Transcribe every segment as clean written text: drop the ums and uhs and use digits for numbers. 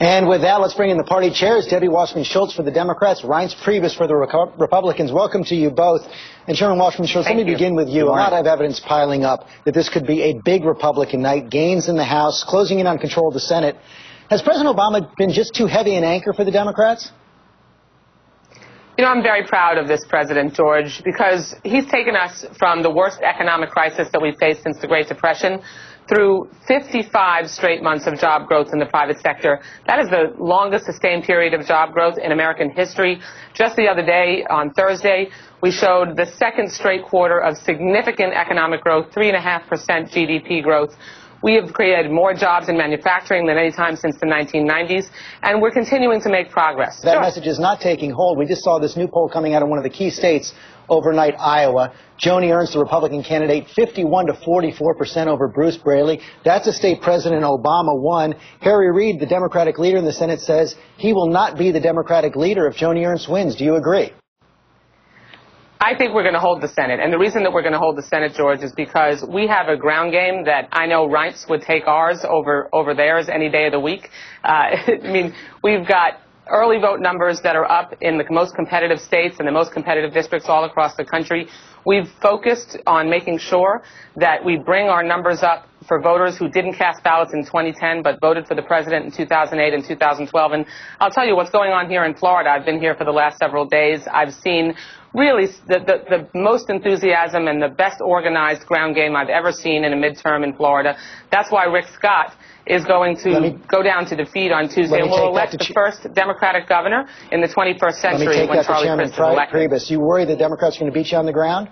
And with that, let's bring in the party chairs, Debbie Wasserman Schultz for the Democrats, Reince Priebus for the Republicans. Welcome to you both. And Chairman Wasserman Schultz, let me begin with you. A lot of evidence piling up that this could be a big Republican night, gains in the House, closing in on control of the Senate. Has President Obama been just too heavy an anchor for the Democrats? You know, I'm very proud of this president, George, because he's taken us from the worst economic crisis that we've faced since the Great Depression through 55 straight months of job growth in the private sector. That is the longest sustained period of job growth in American history. Just the other day, on Thursday, we showed the second straight quarter of significant economic growth, 3.5% GDP growth. We have created more jobs in manufacturing than any time since the 1990s, and we're continuing to make progress. That message is not taking hold. We just saw this new poll coming out of one of the key states overnight, Iowa. Joni Ernst, the Republican candidate, 51 to 44% over Bruce Braley. That's a state President Obama won. Harry Reid, the Democratic leader in the Senate, says he will not be the Democratic leader if Joni Ernst wins. Do you agree? I think we're going to hold the Senate. And the reason that we're going to hold the Senate, George, is because we have a ground game that I know Reince would take ours over theirs any day of the week. I mean, we've got early vote numbers that are up in the most competitive states and the most competitive districts all across the country. We've focused on making sure that we bring our numbers up for voters who didn't cast ballots in 2010 but voted for the president in 2008 and 2012. And I'll tell you what's going on here in Florida. I've been here for the last several days. I've seen really the most enthusiasm and the best organized ground game I've ever seen in a midterm in Florida. That's why Rick Scott is going to go down to defeat on Tuesday, and we'll elect the first Democratic governor in the 21st century when Charlie Crist is elected. Priebus, you worry the Democrats are going to beat you on the ground?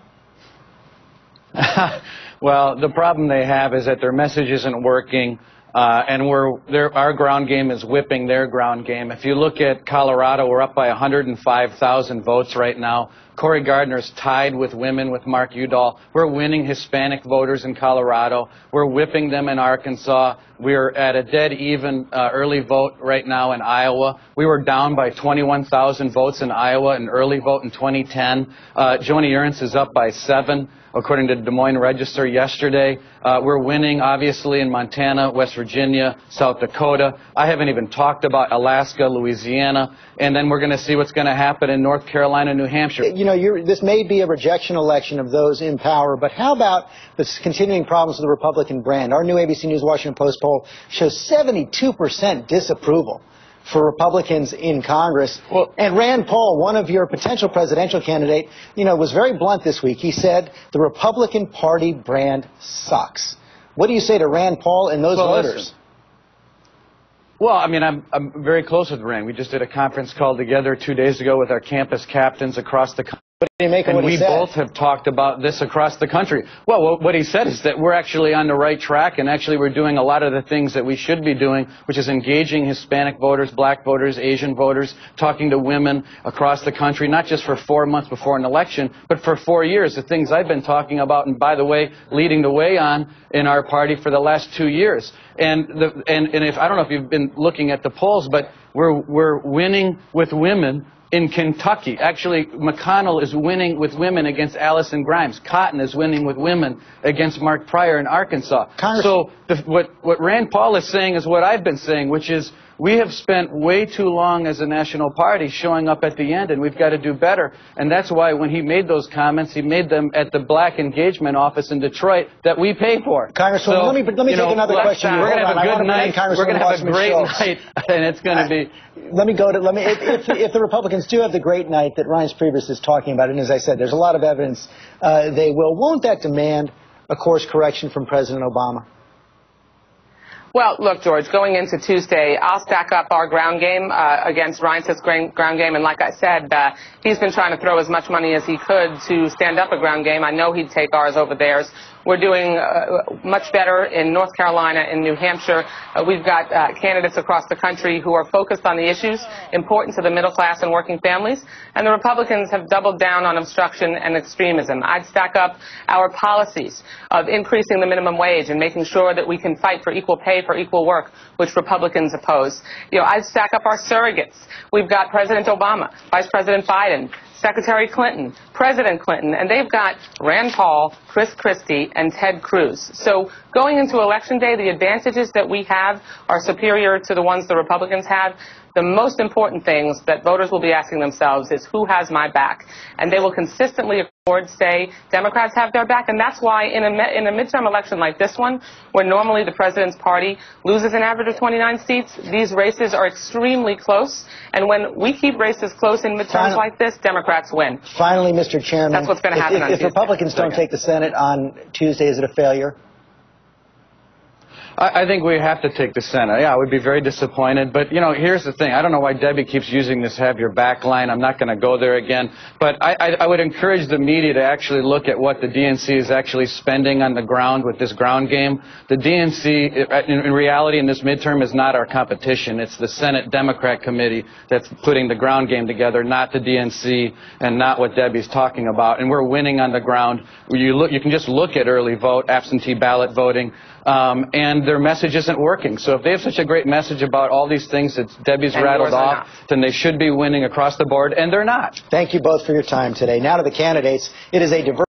Well, the problem they have is that their message isn't working, and our ground game is whipping their ground game. If you look at Colorado, we're up by 105,000 votes right now. Cory Gardner's tied with women with Mark Udall. We're winning Hispanic voters in Colorado. We're whipping them in Arkansas. We're at a dead even early vote right now in Iowa. We were down by 21,000 votes in Iowa in early vote in 2010. Joni Ernst is up by 7. According to Des Moines Register yesterday. We're winning, obviously, in Montana, West Virginia, South Dakota. I haven't even talked about Alaska, Louisiana. And then we're going to see what's going to happen in North Carolina, New Hampshire. You know, this may be a rejection election of those in power, but how about the continuing problems with the Republican brand? Our new ABC News Washington Post poll shows 72% disapproval for Republicans in Congress. Well, and Rand Paul, one of your potential presidential candidate, was very blunt this week. He said the Republican Party brand sucks. What do you say to Rand Paul and those voters? Listen. Well, I mean, I'm very close with Rand. We just did a conference call together 2 days ago with our campus captains across the country. And we both have talked about this across the country. Well, what he said is that we're actually on the right track, and actually we're doing a lot of the things that we should be doing, which is engaging Hispanic voters, black voters, Asian voters, talking to women across the country, not just for 4 months before an election, but for 4 years, the things I've been talking about, and by the way, leading the way on in our party for the last 2 years. And if I don't know if you've been looking at the polls, but we're winning with women in Kentucky. Actually, McConnell is winning with women against Allison Grimes. Cotton is winning with women against Mark Pryor in Arkansas. So what Rand Paul is saying is what I've been saying, which is we have spent way too long as a national party showing up at the end, and we've got to do better. And that's why when he made those comments, he made them at the Black Engagement office in Detroit that we pay for. Congresswoman, let me take another question. We're going to have a good night. We're going to have a great night, and it's going to be. If the Republicans do have the great night that Reince Priebus is talking about, and as I said, there's a lot of evidence they will, won't that demand a course correction from President Obama? Well, look, George, going into Tuesday, I'll stack up our ground game against Reince's ground game. And like I said, he's been trying to throw as much money as he could to stand up a ground game. I know he'd take ours over theirs. We're doing much better in North Carolina and New Hampshire. We've got candidates across the country who are focused on the issues important to the middle class and working families. And the Republicans have doubled down on obstruction and extremism. I'd stack up our policies of increasing the minimum wage and making sure that we can fight for equal pay for equal work, which Republicans oppose. I'd stack up our surrogates. We've got President Obama, Vice President Biden, Secretary Clinton, President Clinton, and they've got Rand Paul, Chris Christie, and Ted Cruz. So going into Election Day, the advantages that we have are superior to the ones the Republicans have. The most important things that voters will be asking themselves is who has my back? And they will consistently say Democrats have their back, and that's why in a midterm election like this one, where normally the president's party loses an average of 29 seats, these races are extremely close, and when we keep races close in midterms like this, Democrats win. Finally, Mr. Chairman, that's what's going to happen on Tuesday. If Republicans don't take the Senate on Tuesday, is it a failure? I think we have to take the Senate. Yeah, I would be very disappointed. But, you know, here's the thing. I don't know why Debbie keeps using this have your back line. I'm not going to go there again. But I would encourage the media to actually look at what the DNC is actually spending on the ground with this ground game. The DNC, in reality, in this midterm, is not our competition. It's the Senate Democrat Committee that's putting the ground game together, not the DNC and not what Debbie's talking about. And we're winning on the ground. You can just look at early vote, absentee ballot voting. And their message isn't working. So if they have such a great message about all these things that Debbie's rattled off, then they should be winning across the board, and they're not. Thank you both for your time today. Now to the candidates. It is a diverse